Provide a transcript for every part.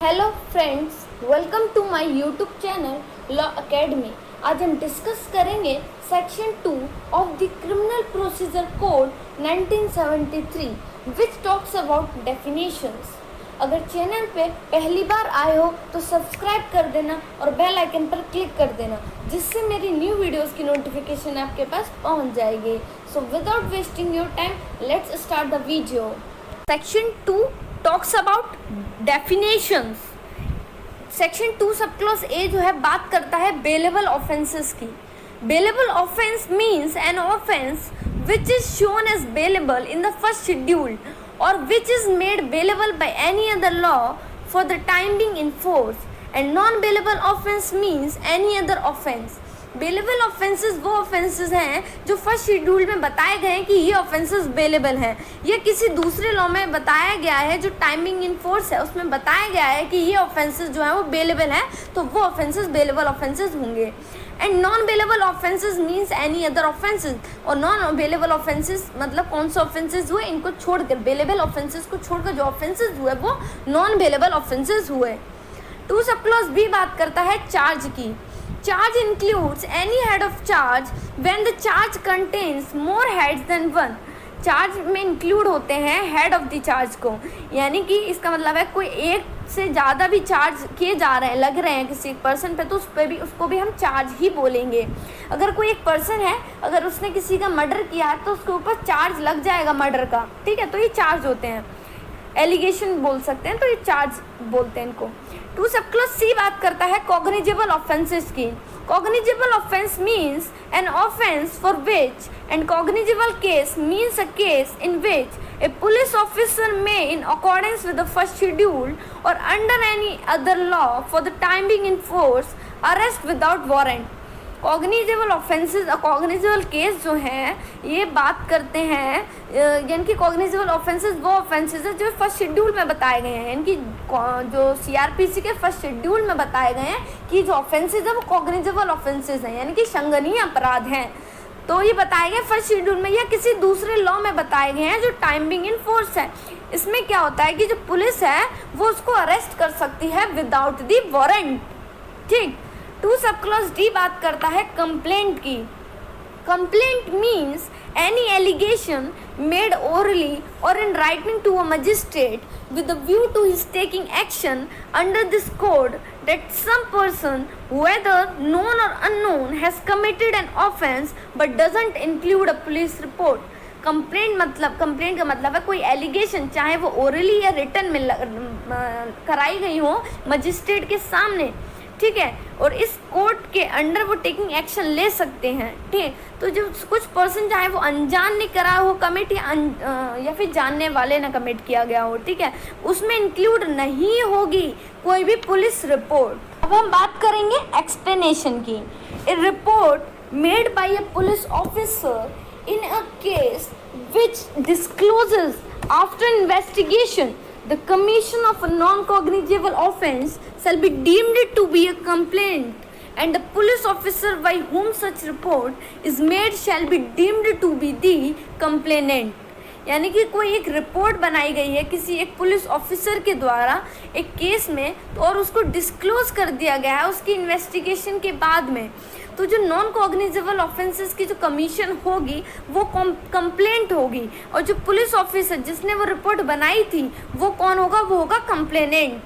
Hello friends, welcome to my YouTube channel law academy. आज हम discuss करेंगे section 2 of the criminal procedure code 1973 which talks about definitions. अगर channel पे पहली बार आए हो तो सब्सक्राइब कर देना और बेल आइकन पर क्लिक कर देना, जिससे मेरी न्यू वीडियोस की नोटिफिकेशन आपके पास पहुंच जाएगी। So without wasting your time, let's start the video. Section 2 talks about definitions. Section 2 sub clause A जो है बात करता है बेलेबल ऑफेंसेस की। Bailable offence means an offence which is shown as bailable in the first schedule और which is made bailable by any other law for the time being in force. And non bailable offence means any other offence. Bailable offences वो offences हैं जो first schedule में बताए गए हैं कि ये ऑफेंसेस बेलेबल हैं, या किसी दूसरे लॉ में बताया गया है जो टाइमिंग इन फोर्स है उसमें बताया गया है कि ये ऑफेंसेस जो हैं वो बेलेबल हैं, तो वो ऑफेंसेस बेलेबल ऑफेंसेस होंगे। And non bailable offences means any other offences. और नॉन बेलेबल ऑफेंसेस मतलब कौन से ऑफेंसेस हुए, इनको छोड़कर, बेलेबल ऑफेंसेस को छोड़कर जो ऑफेंसेस हुए वो नॉन बेलेबल ऑफेंसेस हुए। 2 सब क्लॉज बी बात करता है चार्ज की। Charge includes any head of charge when the charge contains more heads than one। Charge में इंक्लूड होते हैं हेड ऑफ द चार्ज को, यानी कि इसका मतलब है कोई एक से ज़्यादा भी चार्ज किए जा रहे हैं, लग रहे हैं किसी पर्सन पे, तो उस पर भी उसको भी हम चार्ज ही बोलेंगे। अगर कोई एक पर्सन है, अगर उसने किसी का मर्डर किया है तो उसके ऊपर चार्ज लग जाएगा मर्डर का, ठीक है, तो ये चार्ज होते हैं, एलिगेशन बोल सकते हैं, तो ये चार्ज बोलते हैं इनको। 2 सब क्लॉज सी बात करता है कॉग्निजेबल ऑफेंसेस की। Cognizable offence means an offence for which and cognizable case means a case in which a police officer may in accordance with the first schedule और under any other law for the time being in force arrest without warrant. Cognizable offences, cognizable case जो हैं ये बात करते हैं, यानी कि cognizable offences वो ऑफेंसेस है जो फर्स्ट शेड्यूल में बताए गए हैं, यानी कि जो सीआरपीसी के फर्स्ट शेड्यूल में बताए गए हैं कि जो ऑफेंसेस है वो कॉग्निजेबल ऑफेंसेस हैं, यानी कि संज्ञेय अपराध हैं। तो ये बताए गए फर्स्ट शेड्यूल में या किसी दूसरे लॉ में बताए गए हैं जो टाइम बीइंग इन फोर्स है। इसमें क्या होता है कि जो पुलिस है वो उसको अरेस्ट कर सकती है विदाउट दी वारंट, ठीक। 2 सब क्लॉज डी बात करता है कंप्लेंट की। Complaint means any allegation made orally और in writing to a magistrate with a view to his taking action under this code that some person, whether known or unknown, has committed an offence but doesn't include a police report। Complaint का मतलब है कोई allegation, चाहे वो orally या written में कराई गई हो मजिस्ट्रेट के सामने, ठीक है, और इस कोर्ट के अंडर वो टेकिंग एक्शन ले सकते हैं, ठीक है। तो जो कुछ पर्सन चाहे वो अनजान ने करा हो कमिट या फिर जानने वाले ने कमिट किया गया हो, ठीक है, उसमें इंक्लूड नहीं होगी कोई भी पुलिस रिपोर्ट। अब हम बात करेंगे एक्सप्लेनेशन की। A report made by a police officer in a case which discloses after investigation the commission of a non-cognizable offence shall be deemed to be a complaint, and the police officer by whom such report is made shall be deemed to be the complainant। यानी कि कोई एक report बनाई गई है किसी एक police officer के द्वारा एक केस में, तो और उसको डिस्क्लोज कर दिया गया है उसकी इन्वेस्टिगेशन के बाद में, तो जो नॉन कॉग्निजेबल ऑफेंसेस की जो कमीशन होगी वो कंप्लेंट होगी, और जो पुलिस ऑफिसर जिसने वो रिपोर्ट बनाई थी वो कौन होगा, वो होगा कंप्लेनेंट,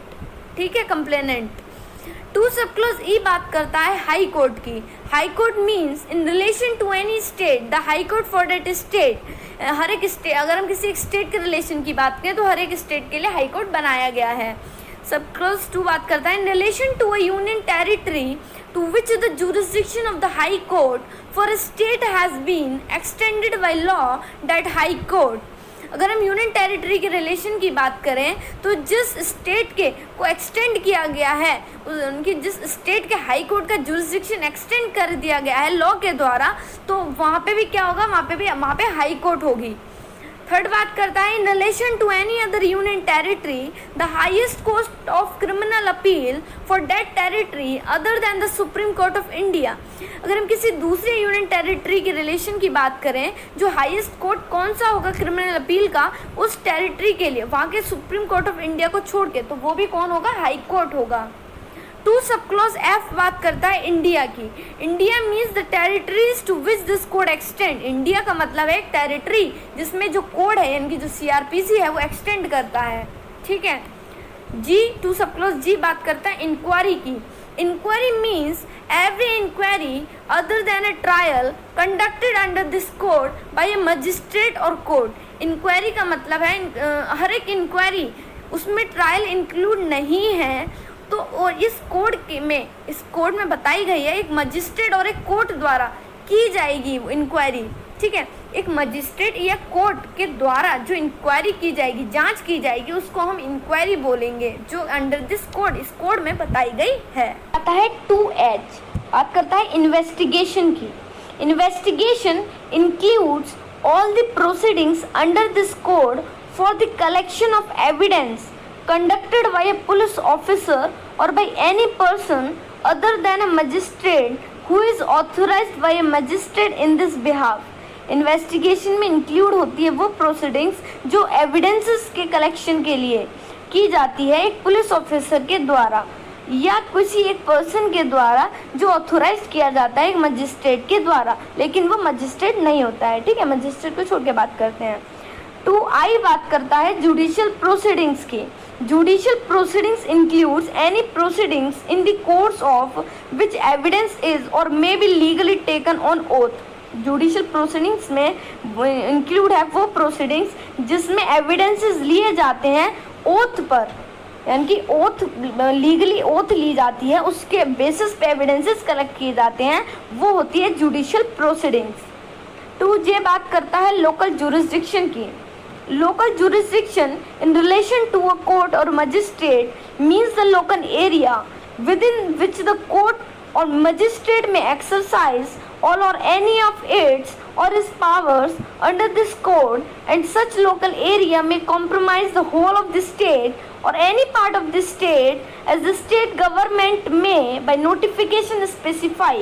ठीक है, कंप्लेनेंट। 2 सब क्लॉज ई बात करता है हाई कोर्ट की। High court means in relation to any state the high court for that state. हर एक स्टेट, अगर हम किसी एक स्टेट के रिलेशन की बात करें तो हर एक स्टेट के लिए हाई कोर्ट बनाया गया है। सब क्लॉज 2 बात करता है in relation to a union territory to which the jurisdiction of the High Court for a state has been extended by law that High Court। अगर हम यूनियन टेरिटरी के relation की बात करें तो जिस स्टेट के को एक्सटेंड किया गया है, उनकी जिस स्टेट के हाई कोर्ट का जुरिस्डिक्शन एक्सटेंड कर दिया गया है लॉ के द्वारा, तो वहाँ पे भी क्या होगा, वहाँ पे हाई कोर्ट होगी। थर्ड बात करता है in relation to any other union territory the highest court of criminal appeal for that territory other than the supreme court of India. अगर हम किसी दूसरे यूनियन टेरिटरी के रिलेशन की बात करें, जो हाईएस्ट कोर्ट कौन सा होगा क्रिमिनल अपील का उस टेरिटरी के लिए, वहाँ के सुप्रीम कोर्ट ऑफ इंडिया को छोड़ के, तो वो भी कौन होगा, हाई कोर्ट होगा। 2 सब क्लॉज एफ बात करता है इंडिया की। India means the territories to which this code extend. India का मतलब है एक टेरिटरी जिसमें जो कोड है यानी कि जो सीआरपीसी है वो एक्सटेंड करता है, ठीक है। जी 2 सब क्लॉज जी बात करता है इंक्वायरी की। Inquiry means every inquiry other than a trial conducted under this code by a magistrate और कोर्ट। इंक्वायरी का मतलब है हर एक इंक्वायरी, उसमें ट्रायल इंक्लूड नहीं है तो और इस कोड में बताई गई है एक मजिस्ट्रेट और एक कोर्ट द्वारा की जाएगी वो इंक्वायरी, ठीक है। एक मजिस्ट्रेट या कोर्ट के द्वारा जो इंक्वायरी की जाएगी, जांच की जाएगी, उसको हम इंक्वायरी बोलेंगे, जो अंडर दिस कोड, इस कोड में बताई गई है। आता है 2H बात करता है इन्वेस्टिगेशन की। Investigation includes all the proceedings under this code for the collection of evidence conducted by a police officer or by any person other than a magistrate who is authorized by a magistrate in this behalf। Investigation में include होती है वो proceedings जो evidences के collection के लिए की जाती है एक पुलिस ऑफिसर के द्वारा या किसी एक पर्सन के द्वारा जो ऑथोराइज किया जाता है एक मजिस्ट्रेट के द्वारा, लेकिन वो मजिस्ट्रेट नहीं होता है, ठीक है। मजिस्ट्रेट को छोड़ के बात करते हैं। 2I बात करता है जुडिशियल प्रोसीडिंग्स की। Judicial proceedings includes any proceedings in the course of which evidence is or may be legally taken on oath। Judicial proceedings में include है वो proceedings जिसमें evidences लिए जाते हैं oath पर, यानी कि oath legally oath ली जाती है, उसके basis पे evidences collect किए जाते हैं, वो होती है judicial proceedings। 2J बात करता है local jurisdiction की। Local jurisdiction in relation to a court or magistrate means the local area within which the court or magistrate may exercise all or any of its or his powers under this code, and such local area may comprise the whole of the state or any part of the state as the state government may by notification specify।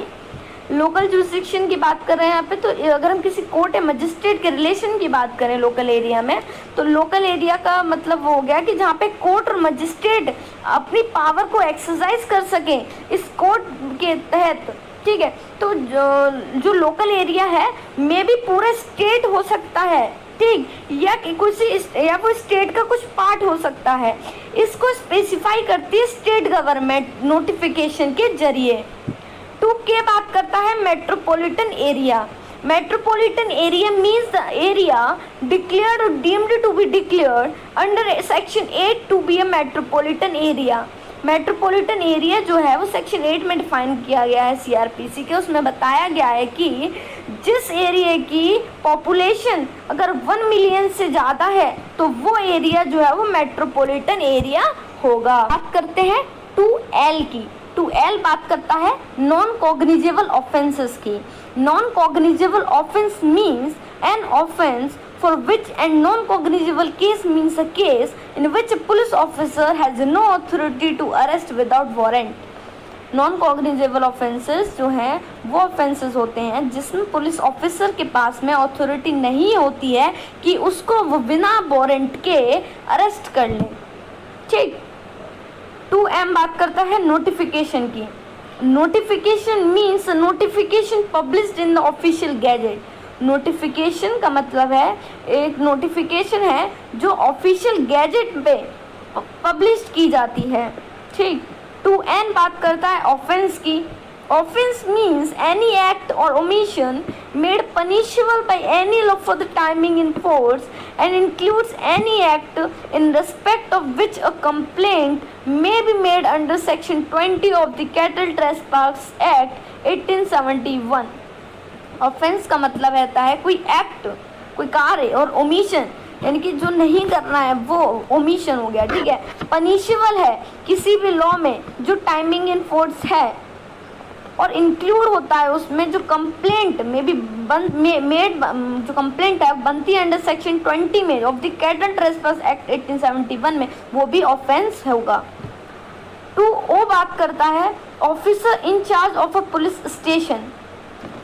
Local jurisdiction की बात कर रहे हैं यहाँ पे, तो अगर हम किसी कोर्ट या मजिस्ट्रेट के रिलेशन की बात करें लोकल एरिया में, तो लोकल एरिया का मतलब वो हो गया कि जहाँ पे कोर्ट और मजिस्ट्रेट अपनी पावर को एक्सरसाइज कर सकें इस कोर्ट के तहत, ठीक है। तो जो लोकल एरिया है मे भी पूरा स्टेट हो सकता है, ठीक, या कोई स्टेट का कुछ पार्ट हो सकता है, इसको स्पेसिफाई करती है स्टेट गवर्नमेंट नोटिफिकेशन के जरिए। 2K बात करता है metropolitan area. Metropolitan area means the area declared और deemed to be declared under section 8 to be a metropolitan area. Metropolitan area जो है वो सेक्शन 8 में डिफाइन किया गया है सीआरपीसी के। उसमें बताया गया है कि जिस एरिया की पॉपुलेशन अगर 1 मिलियन से ज़्यादा है तो वो एरिया जो है वो मेट्रोपॉलिटन एरिया होगा। बात करते हैं 2L की। 2L बात करता है नॉन कॉग्निजेबल ऑफेंसेस की। Non cognizable offence means an offence for which and non-cognizable case means a case in which a police officer has no authority to arrest without warrant। non-cognizable offenses जो हैं वो offenses होते हैं जिसमें police officer के पास में authority नहीं होती है कि उसको वो बिना वारंट के अरेस्ट कर लें, ठीक। 2M बात करता है नोटिफिकेशन की। Notification means notification published in the official gazette. Notification का मतलब है एक नोटिफिकेशन है जो ऑफिशियल गैजेट पे पब्लिश की जाती है, ठीक। 2N बात करता है ऑफेंस की। ऑफेंस मीन्स एनी एक्ट और omission made punishable by any law for the timing in force and includes any act in respect of which a complaint may be made under section 20 of the cattle trespass act 1871। Offence का मतलब रहता है कोई act, कोई कार्य, और omission यानी कि जो नहीं करना है वो ओमिशन हो गया, ठीक है। पनिशेबल है किसी भी लॉ में जो टाइमिंग इन फोर्स है, और इंक्लूड होता है उसमें जो कंप्लेंट में भी मेड जो कंप्लेंट है बनती है अंडर सेक्शन 20 में of the cattle trespass act 1871 में, वो भी ऑफेंस होगा। 2 बात करता है officer in charge of a police station.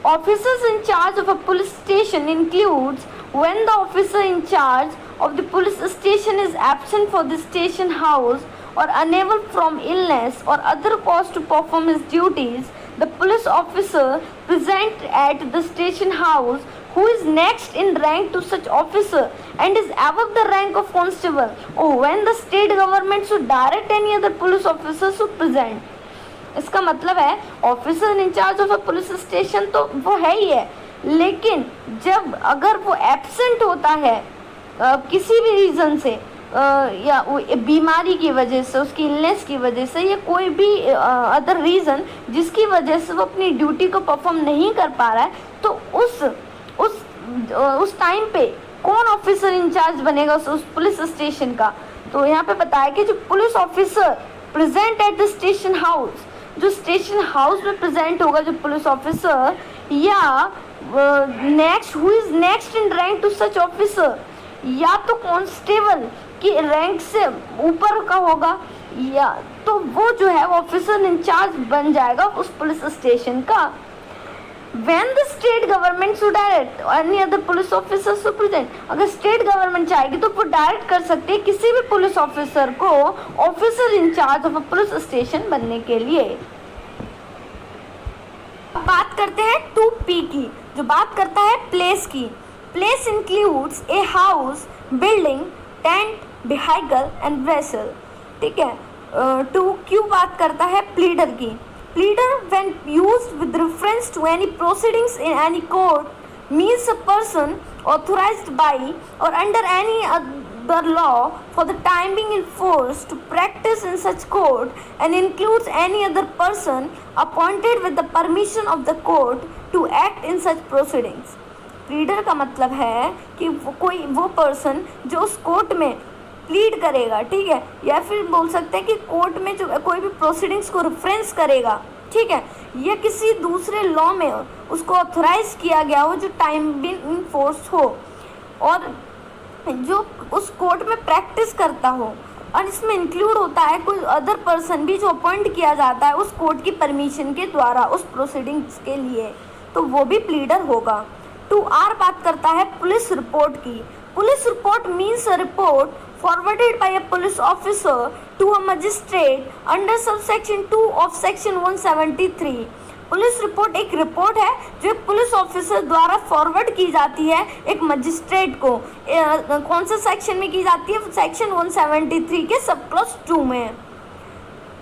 Officers in charge of a police station includes when the officer in charge of the police station is absent for the station house or unable from illness or other cause to perform his duties, the police officer present at the station house who is next in rank to such officer and is above the rank of constable, or when the state government should direct any other police officer to present। इसका मतलब है officer in charge of a police station तो वो है ही है, लेकिन जब अगर वो एब्सेंट होता है किसी भी रीज़न से या बीमारी की वजह से, उसकी इलनेस की वजह से या कोई भी अदर रीज़न जिसकी वजह से वो अपनी ड्यूटी को परफॉर्म नहीं कर पा रहा है, तो उस टाइम पे कौन ऑफिसर इंचार्ज बनेगा उस पुलिस स्टेशन का। तो यहाँ पे बताया कि जो police officer present at the station house, जो स्टेशन हाउस में प्रेजेंट होगा जो पुलिस ऑफिसर, या next who is next in rank to such officer, या तो कांस्टेबल की रैंक से ऊपर का होगा, या तो वो जो है वो ऑफिसर इंचार्ज बन जाएगा उस पुलिस स्टेशन का। When the state government should direct any other police officers to present, अगर स्टेट गवर्नमेंट चाहेगी तो वो डायरेक्ट कर सकती है किसी भी पुलिस ऑफिसर को officer in charge of a police station बनने के लिए। अब बात करते हैं 2P की, जो बात करता है प्लेस की। Place includes a house, building, tent, vehicle and vessel. ठीक है। 2Q बात करता है प्लीडर की। Pleader, when used with reference to any proceedings in any court, means a person authorized by or under any other law for the time being in force to practice in such court, and includes any other person appointed with the permission of the court to act in such proceedings। Pleader का मतलब है कि वो person जो उस court में plead करेगा, ठीक है, या फिर बोल सकते हैं कि कोर्ट में जो कोई भी प्रोसीडिंग्स को रेफरेंस करेगा, ठीक है, या किसी दूसरे लॉ में उसको ऑथराइज किया गया हो जो टाइम बिन इन फोर्स हो और जो उस कोर्ट में प्रैक्टिस करता हो, और इसमें इंक्लूड होता है कोई अदर पर्सन भी जो अपॉइंट किया जाता है उस कोर्ट की परमिशन के द्वारा उस प्रोसीडिंग्स के लिए, तो वो भी प्लीडर होगा। 2R बात करता है पुलिस रिपोर्ट की। Police report means a report forwarded by a police officer to a magistrate under subsection 2 of section 173। Police report एक रिपोर्ट है जो एक पुलिस ऑफिसर द्वारा फॉरवर्ड की जाती है एक मजिस्ट्रेट को। कौन सा सेक्शन में की जाती है? सेक्शन 173 के सब क्लॉज 2 में।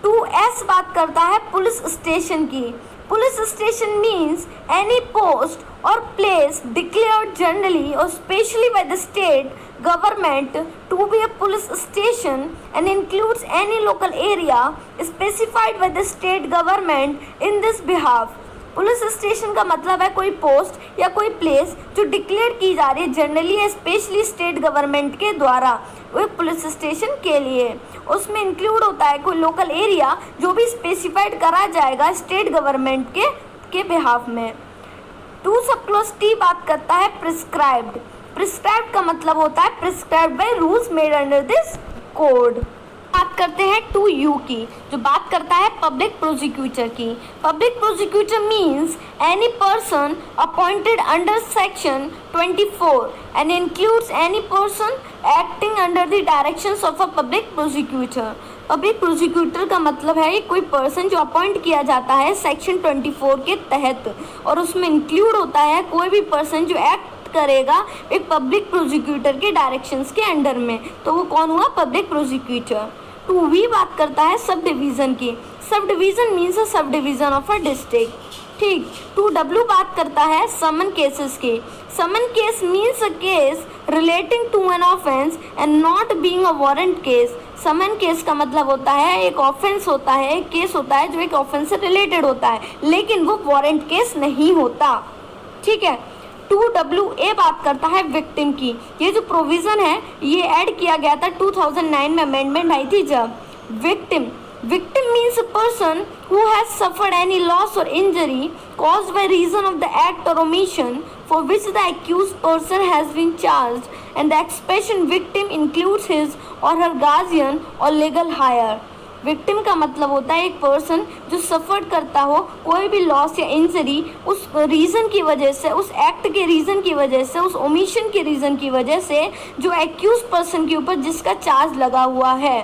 2S बात करता है पुलिस स्टेशन की। Police station means any post or place declared generally or specially by the state government to be a police station and includes any local area specified by the state government in this behalf। Police station का मतलब है कोई post या कोई place जो declare की जा रही है जनरली या स्पेशली स्टेट गवर्नमेंट के द्वारा वो एक पुलिस स्टेशन के लिए। उसमें इंक्लूड होता है कोई लोकल एरिया जो भी स्पेसिफाइड करा जाएगा स्टेट गवर्नमेंट के बिहाफ में। 2 सब क्लॉज T बात करता है प्रिस्क्राइब्ड। प्रिस्क्राइब्ड का मतलब होता है prescribed by rules made under this code. बात करते हैं 2U की, जो बात करता है पब्लिक प्रोसिक्यूटर की। Public prosecutor means any person appointed under section 24 and includes any person acting under the directions of a public prosecutor. Public prosecutor का मतलब है कोई पर्सन जो अपॉइंट किया जाता है सेक्शन 24 के तहत, और उसमें इंक्लूड होता है कोई भी पर्सन जो एक्ट करेगा एक पब्लिक प्रोसिक्यूटर के डायरेक्शंस के अंडर में, तो वो कौन हुआ? Public prosecutor. 2V बात करता है सब डिवीज़न की। Sub division means a sub division of a district. ठीक। 2W बात करता है समन केसेस की। Summon case means a case relating to an offence and not being a warrant case. Summon case का मतलब होता है एक ऑफेंस होता है, एक केस होता है जो एक ऑफेंस से रिलेटेड होता है, लेकिन वो वारंट केस नहीं होता। ठीक है। 2WA बात करता है विक्टिम की। ये जो प्रोविज़न है ये ऐड किया गया था 2009 में, अमेंडमेंट आई थी जब। Victim means a person who has suffered any loss or injury caused by reason of the act or omission for which the accused person has been charged, and the expression victim includes his or her guardian or legal hire. Victim का मतलब होता है एक person जो सफ़र करता हो कोई भी लॉस या इंजरी उस रीज़न की वजह से, उस एक्ट के रीज़न की वजह से, उस ओमिशन के रीज़न की वजह से जो एक्यूज पर्सन के ऊपर जिसका चार्ज लगा हुआ है।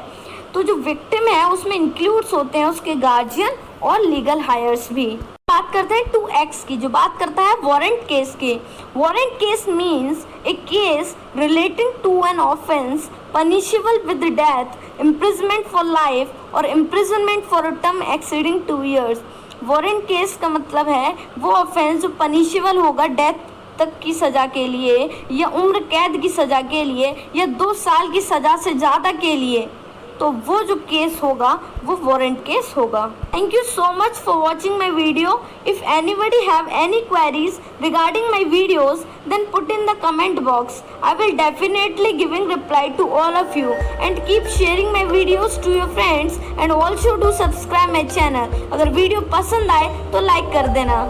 तो जो विक्टिम है उसमें इंक्लूड्स होते हैं उसके गार्जियन और लीगल हायर्स भी। बात करते हैं 2X की, जो बात करता है वारंट केस के। Warrant case means a case relating to an offence punishable with death, imprisonment for life और imprisonment for a term exceeding 2 years। Warrant case का मतलब है वो ऑफेंस जो पनिशेबल होगा डेथ तक की सज़ा के लिए या उम्र कैद की सज़ा के लिए या 2 साल की सज़ा से ज़्यादा के लिए, तो वो जो केस होगा वो वारंट केस होगा। Thank you so much for watching my video. If anybody have any queries regarding my videos then put in the comment box. I will definitely giving reply to all of you, and keep sharing my videos to your friends and also do subscribe my channel। अगर video पसंद आए तो like कर देना।